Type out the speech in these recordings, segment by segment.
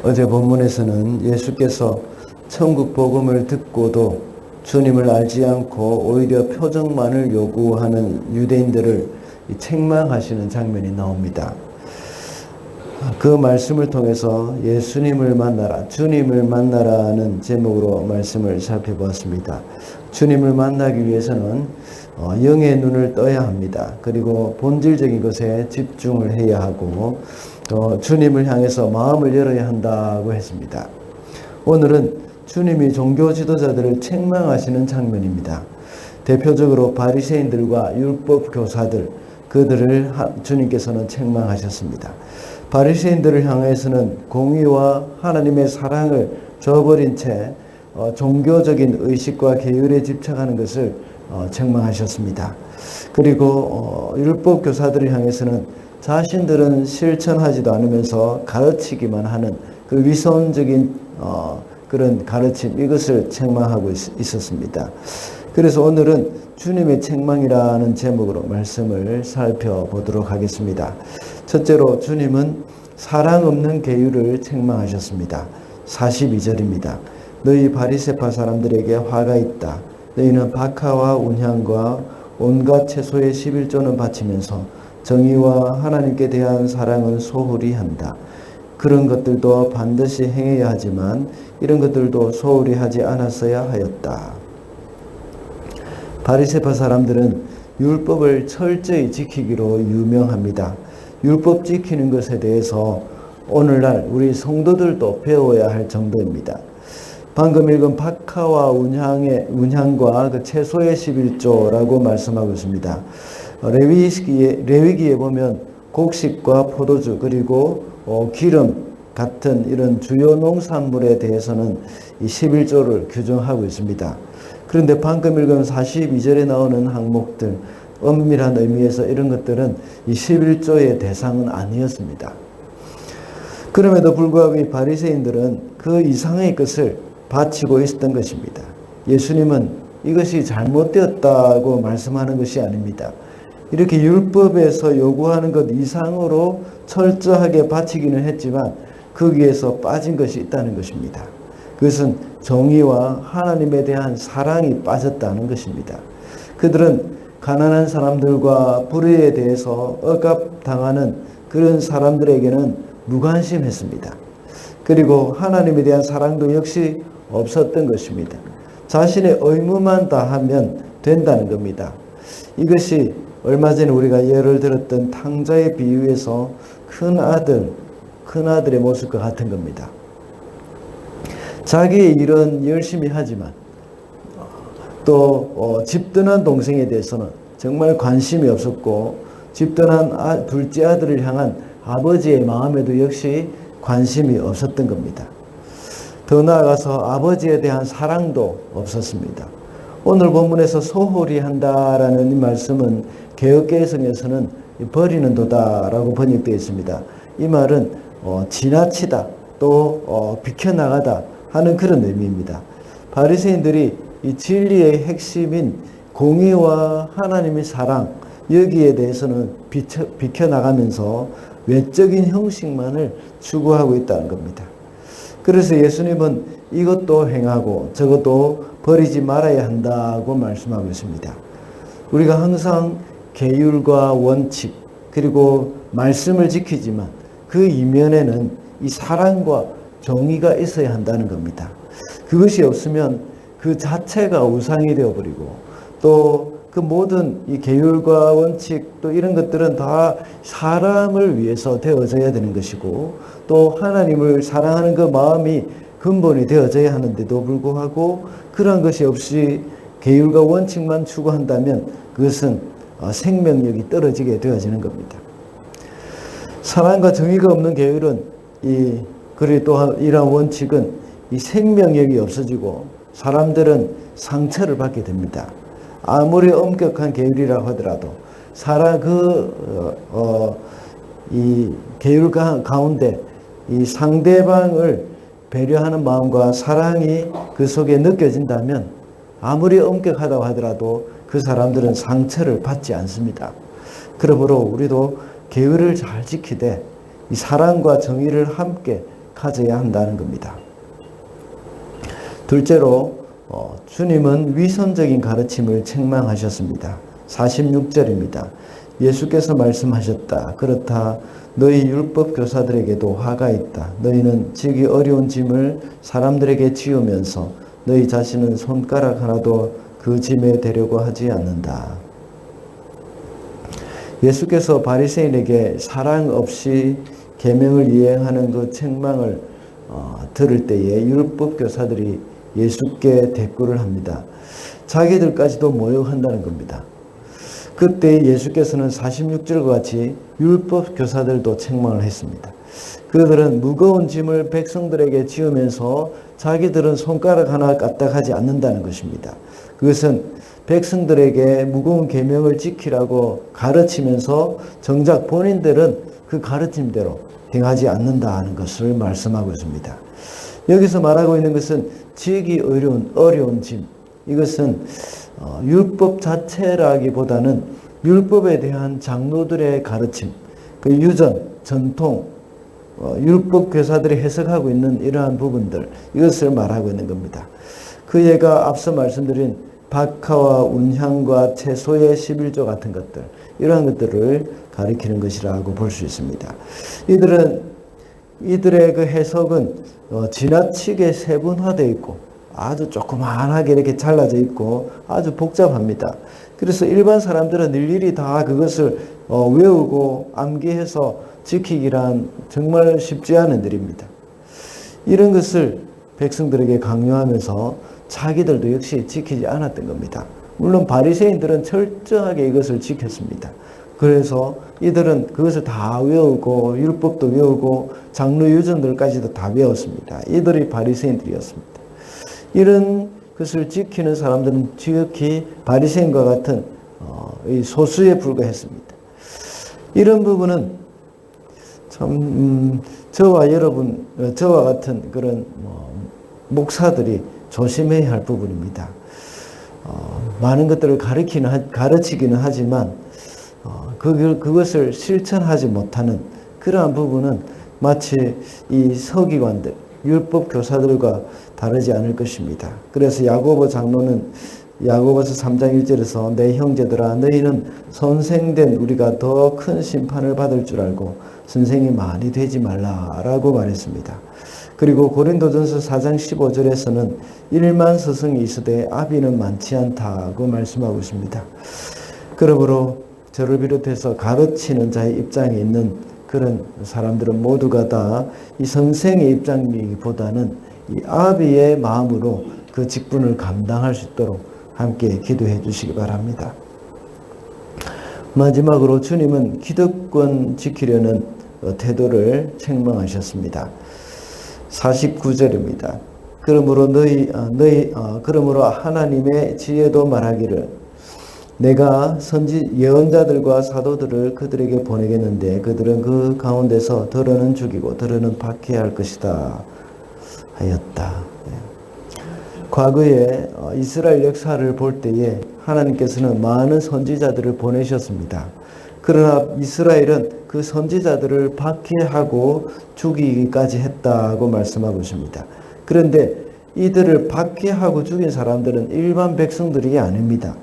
어제 본문에서는 예수께서 천국 복음을 듣고도 주님을 알지 않고 오히려 표적만을 요구하는 유대인들을 책망하시는 장면이 나옵니다. 그 말씀을 통해서 예수님을 만나라, 주님을 만나라는 제목으로 말씀을 살펴보았습니다. 주님을 만나기 위해서는 영의 눈을 떠야 합니다. 그리고 본질적인 것에 집중을 해야 하고 또 주님을 향해서 마음을 열어야 한다고 했습니다. 오늘은 주님이 종교 지도자들을 책망하시는 장면입니다. 대표적으로 바리새인들과 율법 교사들, 그들을 주님께서는 책망하셨습니다. 바리새인들을 향해서는 공의와 하나님의 사랑을 저버린 채 종교적인 의식과 계율에 집착하는 것을 책망하셨습니다. 그리고 율법 교사들을 향해서는 자신들은 실천하지도 않으면서 가르치기만 하는 그 위선적인 그런 가르침, 이것을 책망하고 있었습니다. 그래서 오늘은 주님의 책망이라는 제목으로 말씀을 살펴보도록 하겠습니다. 첫째로 주님은 사랑 없는 계율을 책망하셨습니다. 42절입니다. 너희 바리새파 사람들에게 화가 있다. 너희는 박하와 운향과 온갖 채소의 11조는 바치면서 정의와 하나님께 대한 사랑은 소홀히 한다. 그런 것들도 반드시 행해야 하지만 이런 것들도 소홀히 하지 않았어야 하였다. 바리새파 사람들은 율법을 철저히 지키기로 유명합니다. 율법 지키는 것에 대해서 오늘날 우리 성도들도 배워야 할 정도입니다. 방금 읽은 박하와 운향과 그 채소의 11조라고 말씀하고 있습니다. 레위기에 보면 곡식과 포도주 그리고 기름 같은 이런 주요 농산물에 대해서는 이 11조를 규정하고 있습니다. 그런데 방금 읽은 42절에 나오는 항목들, 엄밀한 의미에서 이런 것들은 이 11조의 대상은 아니었습니다. 그럼에도 불구하고 이 바리새인들은 그 이상의 것을 바치고 있었던 것입니다. 예수님은 이것이 잘못되었다고 말씀하는 것이 아닙니다. 이렇게 율법에서 요구하는 것 이상으로 철저하게 바치기는 했지만 거기에서 빠진 것이 있다는 것입니다. 그것은 정의와 하나님에 대한 사랑이 빠졌다는 것입니다. 그들은 가난한 사람들과 불의에 대해서 억압당하는 그런 사람들에게는 무관심했습니다. 그리고 하나님에 대한 사랑도 역시 없었던 것입니다. 자신의 의무만 다하면 된다는 겁니다. 이것이 얼마 전에 우리가 예를 들었던 탕자의 비유에서 큰아들의 모습과 같은 겁니다. 자기의 일은 열심히 하지만 또 집 떠난 동생에 대해서는 정말 관심이 없었고 집 떠난 둘째 아들을 향한 아버지의 마음에도 역시 관심이 없었던 겁니다. 더 나아가서 아버지에 대한 사랑도 없었습니다. 오늘 본문에서 소홀히 한다라는 이 말씀은 개역개성에서는 버리는 도다라고 번역되어 있습니다. 이 말은 지나치다 또 비켜나가다 하는 그런 의미입니다. 바리새인들이 이 진리의 핵심인 공의와 하나님의 사랑, 여기에 대해서는 비켜나가면서 외적인 형식만을 추구하고 있다는 겁니다. 그래서 예수님은 이것도 행하고 저것도 버리지 말아야 한다고 말씀하고 있습니다. 우리가 항상 계율과 원칙 그리고 말씀을 지키지만 그 이면에는 이 사랑과 정의가 있어야 한다는 겁니다. 그것이 없으면 그 자체가 우상이 되어버리고 또 그 모든 이 계율과 원칙 또 이런 것들은 다 사람을 위해서 되어져야 되는 것이고 또 하나님을 사랑하는 그 마음이 근본이 되어져야 하는데도 불구하고 그런 것이 없이 계율과 원칙만 추구한다면 그것은 생명력이 떨어지게 되어지는 겁니다. 사랑과 정의가 없는 계율은 그리고 또 이러한 원칙은 이 생명력이 없어지고 사람들은 상처를 받게 됩니다. 아무리 엄격한 계율이라고 하더라도 이 계율 가운데 이 상대방을 배려하는 마음과 사랑이 그 속에 느껴진다면 아무리 엄격하다고 하더라도 그 사람들은 상처를 받지 않습니다. 그러므로 우리도 계율을 잘 지키되 이 사랑과 정의를 함께 가져야 한다는 겁니다. 둘째로 주님은 위선적인 가르침을 책망하셨습니다. 46절입니다. 예수께서 말씀하셨다. 그렇다. 너희 율법 교사들에게도 화가 있다. 너희는 지기 어려운 짐을 사람들에게 지우면서 너희 자신은 손가락 하나도 그 짐에 대려고 하지 않는다. 예수께서 바리새인에게 사랑 없이 계명을 이행하는 그 책망을 들을 때에 율법 교사들이 예수께 대꾸를 합니다. 자기들까지도 모욕한다는 겁니다. 그때 예수께서는 46절과 같이 율법 교사들도 책망을 했습니다. 그들은 무거운 짐을 백성들에게 지으면서 자기들은 손가락 하나 까딱하지 않는다는 것입니다. 그것은 백성들에게 무거운 계명을 지키라고 가르치면서 정작 본인들은 그 가르침대로 행하지 않는다는 것을 말씀하고 있습니다. 여기서 말하고 있는 것은 지기 어려운 짐, 이것은 율법 자체라기보다는 율법에 대한 장로들의 가르침, 그 유전, 전통, 율법 교사들이 해석하고 있는 이러한 부분들, 이것을 말하고 있는 겁니다. 그 예가 앞서 말씀드린 박하와 운향과 채소의 11조 같은 것들, 이러한 것들을 가리키는 것이라고 볼 수 있습니다. 이들의 그 해석은 지나치게 세분화되어 있고 아주 조그만하게 이렇게 잘라져 있고 아주 복잡합니다. 그래서 일반 사람들은 일일이 다 그것을 외우고 암기해서 지키기란 정말 쉽지 않은 일입니다. 이런 것을 백성들에게 강요하면서 자기들도 역시 지키지 않았던 겁니다. 물론 바리새인들은 철저하게 이것을 지켰습니다. 그래서 이들은 그것을 다 외우고 율법도 외우고 장로 유전들까지도 다 외웠습니다. 이들이 바리새인들이었습니다. 이런 것을 지키는 사람들은 지극히 바리새인과 같은 소수에 불과했습니다. 이런 부분은 참 저와 같은 그런 목사들이 조심해야 할 부분입니다. 많은 것들을 가르치기는 하지만 그것을 실천하지 못하는 그러한 부분은 마치 이 서기관들, 율법 교사들과 다르지 않을 것입니다. 그래서 야고보 장로는 야고보서 3장 1절에서 내 형제들아 너희는 선생된 우리가 더 큰 심판을 받을 줄 알고 선생이 많이 되지 말라라고 말했습니다. 그리고 고린도전서 4장 15절에서는 1만 스승이 있으되 아비는 많지 않다고 말씀하고 있습니다. 그러므로 저를 비롯해서 가르치는 자의 입장에 있는 그런 사람들은 모두가 다 이 선생의 입장이기보다는 이 아비의 마음으로 그 직분을 감당할 수 있도록 함께 기도해 주시기 바랍니다. 마지막으로 주님은 기득권 지키려는 태도를 책망하셨습니다. 49절입니다. 그러므로 하나님의 지혜도 말하기를 내가 예언자들과 사도들을 그들에게 보내겠는데 그들은 그 가운데서 더러는 죽이고 더러는 박해할 것이다 하였다. 과거에 이스라엘 역사를 볼 때에 하나님께서는 많은 선지자들을 보내셨습니다. 그러나 이스라엘은 그 선지자들을 박해하고 죽이기까지 했다고 말씀하고 있습니다. 그런데 이들을 박해하고 죽인 사람들은 일반 백성들이 아닙니다.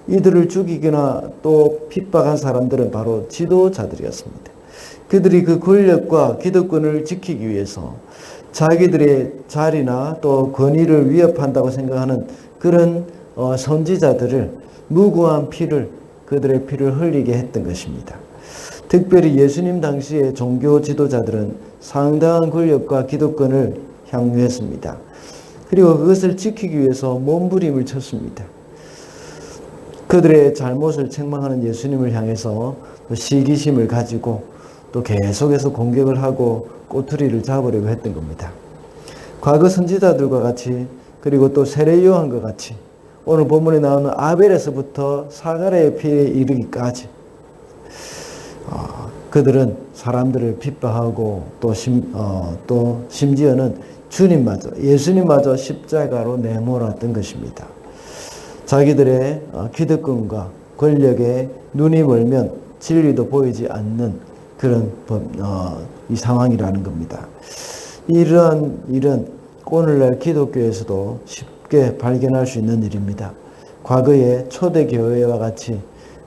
이들을 죽이거나 또 핍박한 사람들은 바로 지도자들이었습니다. 그들이 그 권력과 기득권을 지키기 위해서 자기들의 자리나 또 권위를 위협한다고 생각하는 그런 선지자들을 무고한 그들의 피를 흘리게 했던 것입니다. 특별히 예수님 당시의 종교 지도자들은 상당한 권력과 기득권을 향유했습니다. 그리고 그것을 지키기 위해서 몸부림을 쳤습니다. 그들의 잘못을 책망하는 예수님을 향해서 시기심을 가지고 또 계속해서 공격을 하고 꼬투리를 잡으려고 했던 겁니다. 과거 선지자들과 같이 그리고 또 세례 요한과 같이 오늘 본문에 나오는 아벨에서부터 사가랴의 피에 이르기까지 그들은 사람들을 핍박하고 또 심지어는 예수님마저 십자가로 내몰았던 것입니다. 자기들의 기득권과 권력에 눈이 멀면 진리도 보이지 않는 그런 이 상황이라는 겁니다. 이러한 일은 오늘날 기독교에서도 쉽게 발견할 수 있는 일입니다. 과거에 초대교회와 같이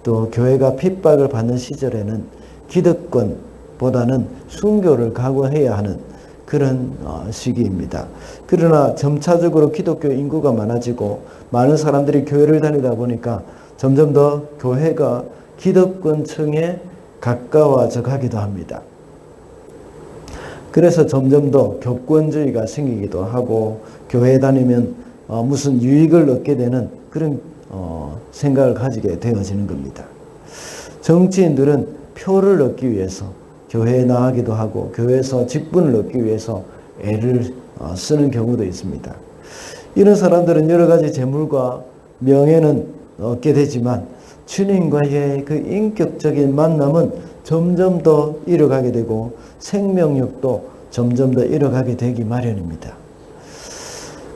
또 교회가 핍박을 받는 시절에는 기득권보다는 순교를 각오해야 하는 그런 시기입니다. 그러나 점차적으로 기독교 인구가 많아지고 많은 사람들이 교회를 다니다 보니까 점점 더 교회가 기득권층에 가까워져 가기도 합니다. 그래서 점점 더 교권주의가 생기기도 하고 교회 다니면 무슨 유익을 얻게 되는 그런 생각을 가지게 되어지는 겁니다. 정치인들은 표를 얻기 위해서 교회에 나가기도 하고 교회에서 직분을 얻기 위해서 애를 쓰는 경우도 있습니다. 이런 사람들은 여러 가지 재물과 명예는 얻게 되지만 주님과의 그 인격적인 만남은 점점 더 잃어가게 되고 생명력도 점점 더 잃어가게 되기 마련입니다.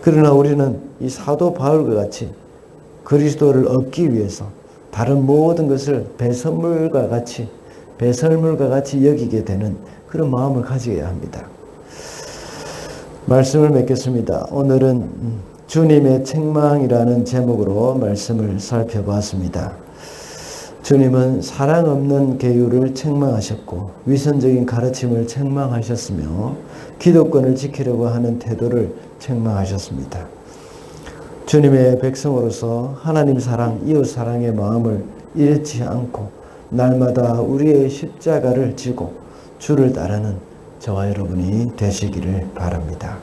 그러나 우리는 이 사도 바울과 같이 그리스도를 얻기 위해서 다른 모든 것을 배설물과 같이 여기게 되는 그런 마음을 가져야 합니다. 말씀을 맺겠습니다. 오늘은 주님의 책망이라는 제목으로 말씀을 살펴보았습니다. 주님은 사랑 없는 계율을 책망하셨고 위선적인 가르침을 책망하셨으며 기득권을 지키려고 하는 태도를 책망하셨습니다. 주님의 백성으로서 하나님 사랑, 이웃 사랑의 마음을 잃지 않고 날마다 우리의 십자가를 지고 주를 따르는 저와 여러분이 되시기를 바랍니다.